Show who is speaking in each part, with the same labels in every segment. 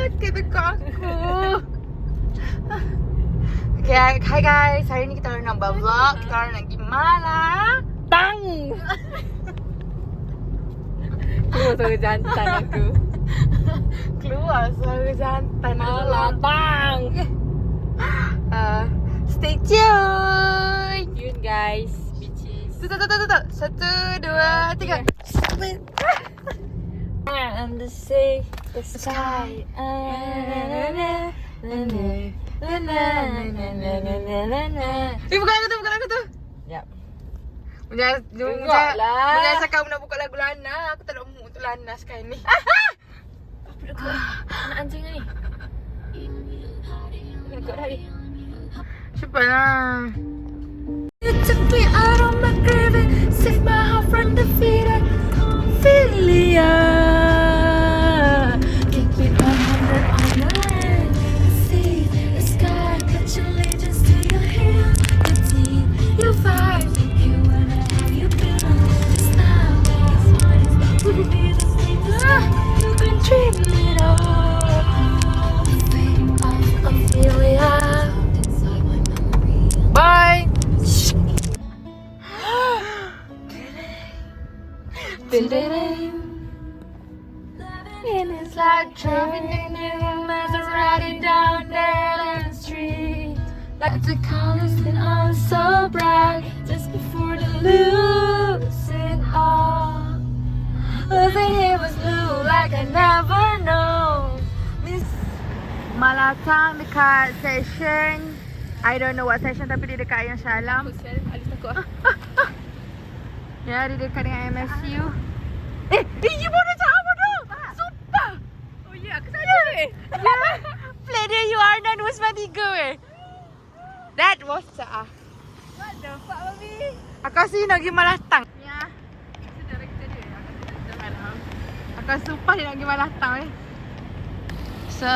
Speaker 1: Kata kau aku. Okay, hi guys. Hari ni kita orang nak buat vlog. Kita orang nak pergi Malatang.
Speaker 2: Keluar suara jantan aku.
Speaker 1: Keluar suara jantan
Speaker 2: Malatang.
Speaker 1: Stay tuned.
Speaker 2: Tune guys. Bitches.
Speaker 1: Tuh. 1, 2, 3.
Speaker 2: And the sea, the sky.
Speaker 1: Bukan aku tu.
Speaker 2: Yap.
Speaker 1: Jangan cakap nak buka lagu Lana. Aku tak nak mood untuk Lana sekarang ni.
Speaker 2: Anak anjing ni. Kena dah ni.
Speaker 1: Cepatlah.
Speaker 3: You took me out on my grave and saved my heart from defeated Ophelia. Keep it 100 on the land, the sea, the sky. Put your allegiance to your hand, your team, your vibe. You wanna have your been on this now. It's what it's about to be the same. You can dream it all. The fate of Ophelia.
Speaker 1: Bye.
Speaker 3: And it's like driving in a Maserati down Maryland Street. Like the colors that are so bright just before the lucid all. Losing hair was blue like I never know.
Speaker 1: Malatang dekat session. I don't know what session tapi dia dekat Ayam Shalam.
Speaker 2: Alis takut ah.
Speaker 1: Ya, dia dekat dengan MSU. You bodoh cakap bodoh. Sumpah.
Speaker 2: Oh ya, aku saja weh.
Speaker 1: Play dia you are dan Usman 3 weh. That was Ca'ah.
Speaker 2: What the fuck, baby?
Speaker 1: Aku rasa you nak pergi Malatang. Ya.
Speaker 2: Sudah kita dia. Aku dah malam.
Speaker 1: Aku sumpah dia nak pergi Malatang weh. So,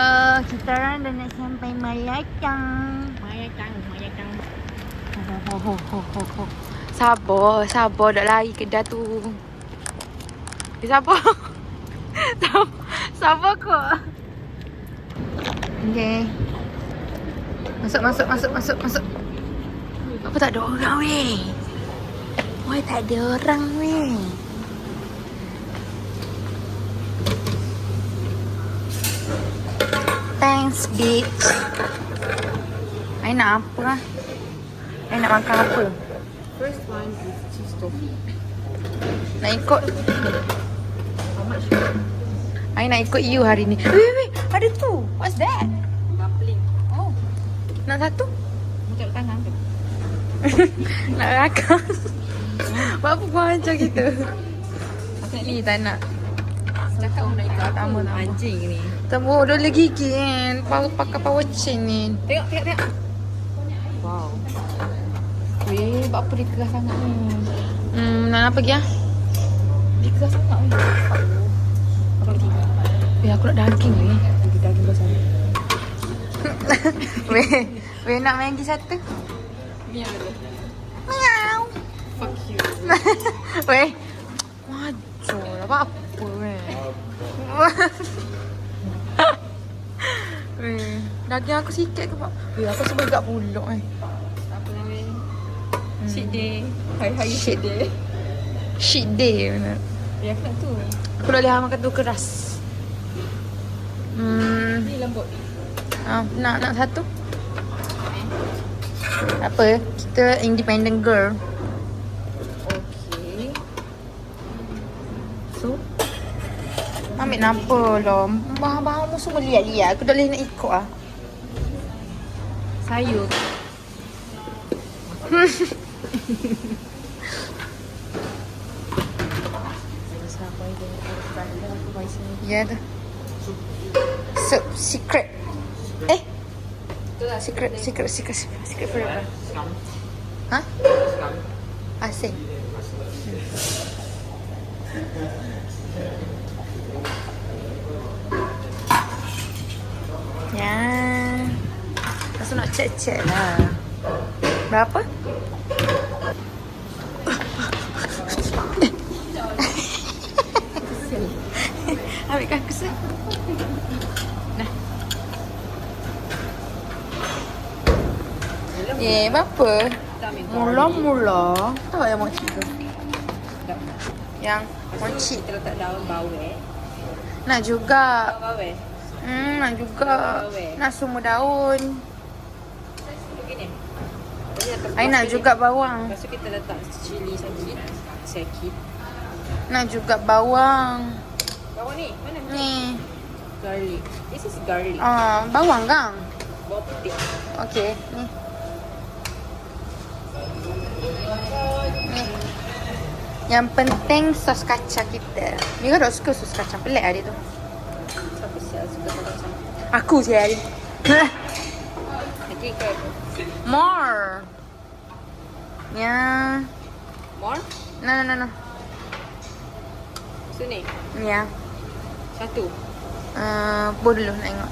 Speaker 1: kita orang dah nak sampai Malatang.
Speaker 2: Mayatang.
Speaker 1: Sabar dah lari kedai tu. Sabar. Sabar kok. Okay. Masuk. Apa tak ada orang weh? Why tak ada orang weh? Thanks bitch. I nak apa lah? I nak makan apa?
Speaker 2: First one is cheese tofu.
Speaker 1: Nak ikut.
Speaker 2: How much?
Speaker 1: I nak ikut you hari ni. Wait, ada tu. What's that?
Speaker 2: Dumpling.
Speaker 1: Oh. Nak satu?
Speaker 2: Macam tangan tu.
Speaker 1: Nak rakam. Buat apa kau macam gitu? Ni tak nak.
Speaker 2: Cakap nak ikut
Speaker 1: Tamu.
Speaker 2: anjing ni.
Speaker 1: Temu dah lagi gigi kan. Pakai power chain ni.
Speaker 2: Tengok. Wow.
Speaker 1: Weh, buat apa dia keras sangat ni? Nak pergi ah?
Speaker 2: Dia keras sangat ni. Apa lagi?
Speaker 1: Aku nak daging weh.
Speaker 2: Dia daging besar.
Speaker 1: Weh nak Maggi satu?
Speaker 2: Ni apa tu?
Speaker 1: Miau.
Speaker 2: Fuck you.
Speaker 1: Weh. Wajur lah. Apa weh? Weh. Daging aku sikit ke pak? Weh aku sebab gak pulak eh.
Speaker 2: Apa nama? Shit day. Hari shit day.
Speaker 1: Shit day benar.
Speaker 2: Ya aku nak tu.
Speaker 1: Aku dah lihat makan tu keras.
Speaker 2: Ni lembut.
Speaker 1: Nak satu? Apa? Kita independent girl.
Speaker 2: Okay.
Speaker 1: So, ambil nampak lah. Bahan-bahan tu semua liat-liat. Aku dah boleh nak ikut lah.
Speaker 2: Sayur.
Speaker 1: Ya tu. Soup secret. Secret forever. Hah? Asing. Ya. Lepas tu nak cek-cek lah. Berapa? Tarikkan aku sih. Nah. Berapa? Mula-mula. Tahu yang mochi tu? Yang mochi.
Speaker 2: Kita letak daun bawang.
Speaker 1: Nak juga.
Speaker 2: Daun bawang.
Speaker 1: Nak juga. Nak semua daun.
Speaker 2: Begini.
Speaker 1: I nak juga bawang.
Speaker 2: Lepas tu kita letak cili sikit.
Speaker 1: Nak juga bawang.
Speaker 2: Bawang ni, mana?
Speaker 1: Ni.
Speaker 2: Garlic. This is garlic.
Speaker 1: Bawang kan?
Speaker 2: Bawang putih.
Speaker 1: Okey, ni. Ni. Yang penting sos kacang kita. Mira tak suka sos kacang. Pelik hari tu.
Speaker 2: Siapa siap suka macam
Speaker 1: Aku je hari.
Speaker 2: lagi ke?
Speaker 1: More. Ya.
Speaker 2: More?
Speaker 1: No.
Speaker 2: Sini.
Speaker 1: Ya.
Speaker 2: Satu.
Speaker 1: Buat dulu nak tengok.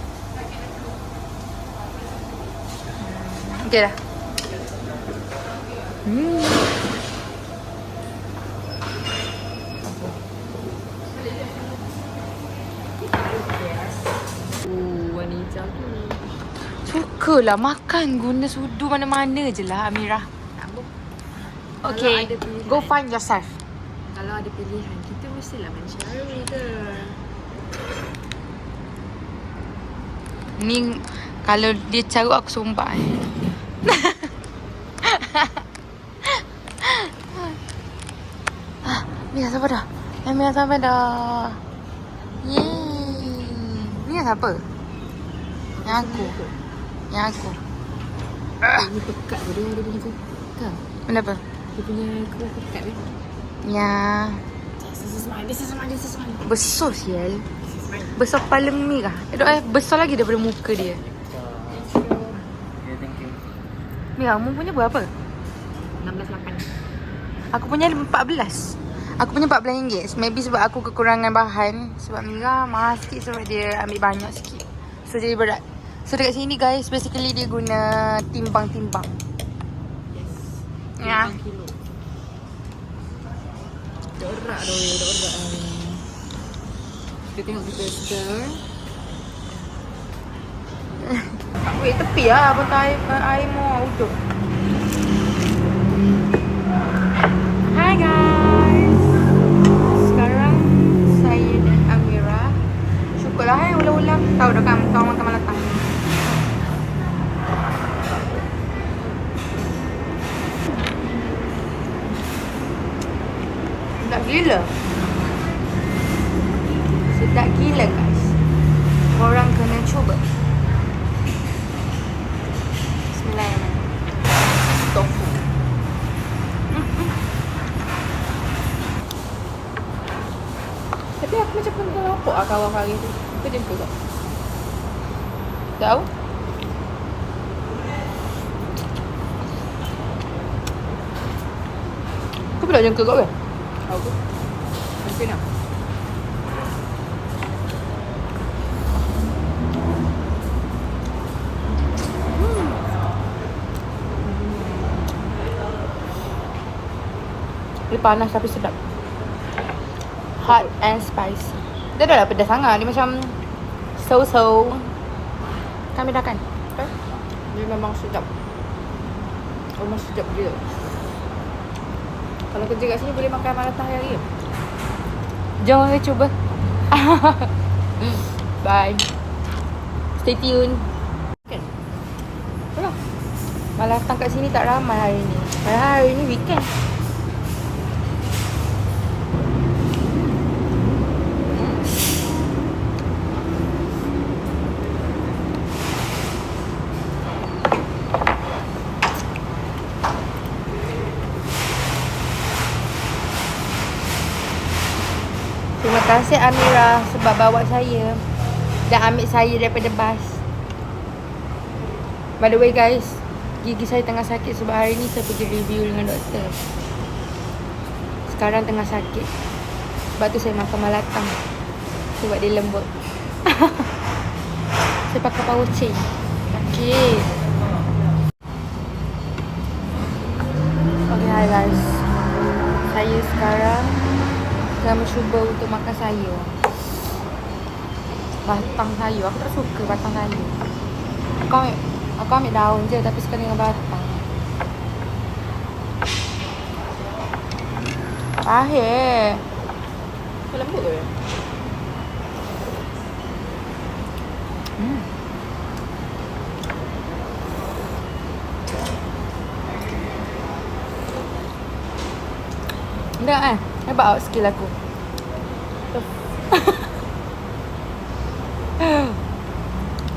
Speaker 1: Okey dah.
Speaker 2: Wanita tu.
Speaker 1: Sukalah makan guna sudu mana-mana je lah Amirah. Okay, go find yourself.
Speaker 2: Kalau ada pilihan, kita mestilah mencari ke.
Speaker 1: Ni kalau dia carut aku sumpah. Mia siapa dah? Mia sampai dah. Yeay. Ni siapa? Yang aku.
Speaker 2: Ini pekat ke dia punya tu? Kau?
Speaker 1: Kenapa?
Speaker 2: Dia punya kuah pekat kan?
Speaker 1: Ya.
Speaker 2: This is mine.
Speaker 1: Besar sial. Besar kepala mi kah? Besar lagi daripada muka dia. Mia, kamu punya berapa?
Speaker 2: 16.8.
Speaker 1: Aku punya 14. Aku punya RM14. Maybe sebab aku kekurangan bahan. Sebab Mira mahal sikit sebab dia ambil banyak sikit. So jadi berat. So dekat sini guys, basically dia guna timbang-timbang.
Speaker 2: Yes.
Speaker 1: Ya.
Speaker 2: 5 kilo. Dah orak. Kita tengok kita stir.
Speaker 1: Wait, tepi lah. Pakai air mau utuh. Hi guys. Sekarang saya dan Amira. Syukurlah ulang-ulang. Tahu dah kan kawan makan malam. Sedap gila. Sedap gila guys. Korang kena cuba. Bismillahirrahmanirrahim. Tofu.
Speaker 2: Tapi aku macam pun lapuk lah kawan hari tu. Kau jumpa tak?
Speaker 1: Tahu? Kau pula jangka kau kan?
Speaker 2: Aku. Mungkin lah.
Speaker 1: Dia panas tapi sedap. Hot and spicy. Dia dah lah pedas sangat. Dia macam so-so. Kami dah kan?
Speaker 2: Dia memang sedap. Memang sedap dia. Kalau kerja kat sini boleh makan malatah hari.
Speaker 1: Jom kita cuba. Bye. Stay tune.
Speaker 2: Kan?
Speaker 1: Alah. Malah datang kat sini tak ramai hari ni. Padahal hari ni weekend. Terima kasih Amira sebab bawa saya dan ambil saya daripada bas. By the way guys, gigi saya tengah sakit sebab hari ni saya pergi review dengan doktor. Sekarang tengah sakit. Sebab tu saya makan malatang. Sebab dia lembut. Saya pakai power chain. Okay. Okay, hi guys. Saya sekarang tengah mencuba untuk makan sayur. batang sayur. Aku tak suka batang sayur. Aku ambil daun je tapi suka dengan batang. Pahit.
Speaker 2: Kau lembut ke?
Speaker 1: Enggak kan? Hebat awak skill aku.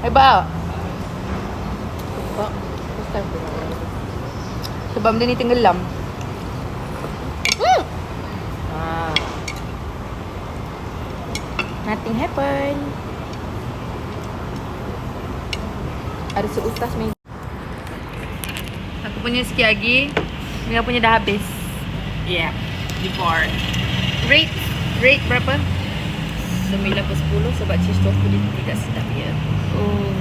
Speaker 1: Hebat awak.
Speaker 2: Kau first time tu.
Speaker 1: Sebab benda ni tenggelam. Nothing happen. Ada seutas meja. Aku punya sikit lagi. Mira punya dah habis.
Speaker 2: Yeah. Before.
Speaker 1: Rate berapa?
Speaker 2: 9/10 sebab cheese tofu dia tidak sedap ya.
Speaker 1: Oh.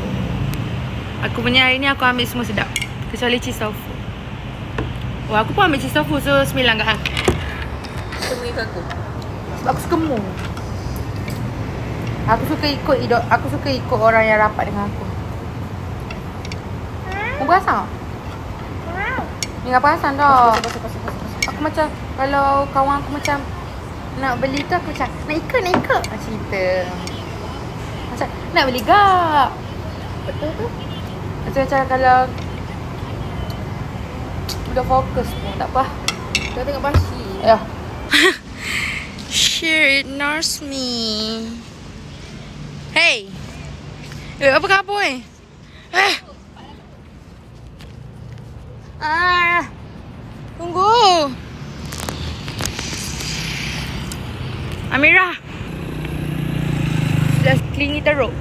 Speaker 1: Aku punya hari ni aku ambil semua sedap. Kecuali cheese tofu. Oh, aku pun ambil cheese tofu. So 9 kat hang.
Speaker 2: Temui ke aku.
Speaker 1: Sebab aku suka mu. Aku suka ikut orang yang rapat dengan aku. Mu perasan tak? Ni tak perasan dah. Aku macam, kalau kawan aku macam nak beli tu, aku macam nak ikut cerita. Macam nak beli gak.
Speaker 2: Betul tu?
Speaker 1: Macam kalau udah fokus pun tak apa.
Speaker 2: Kau tengok Bashi.
Speaker 1: Ya. She ignores me. Hey. Apa khabar eh? Tunggu. Amira. Sudah kelingi teruk.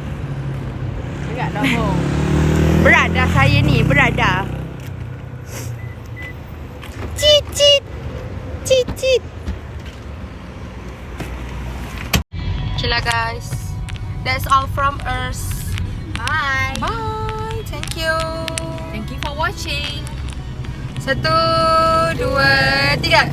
Speaker 2: Ingat dah kau.
Speaker 1: Berada saya ni, berada. Cicit. Okay lah guys. That's all from us.
Speaker 2: Bye.
Speaker 1: Bye. Thank you.
Speaker 2: Thank you for watching.
Speaker 1: 1, 2, 3.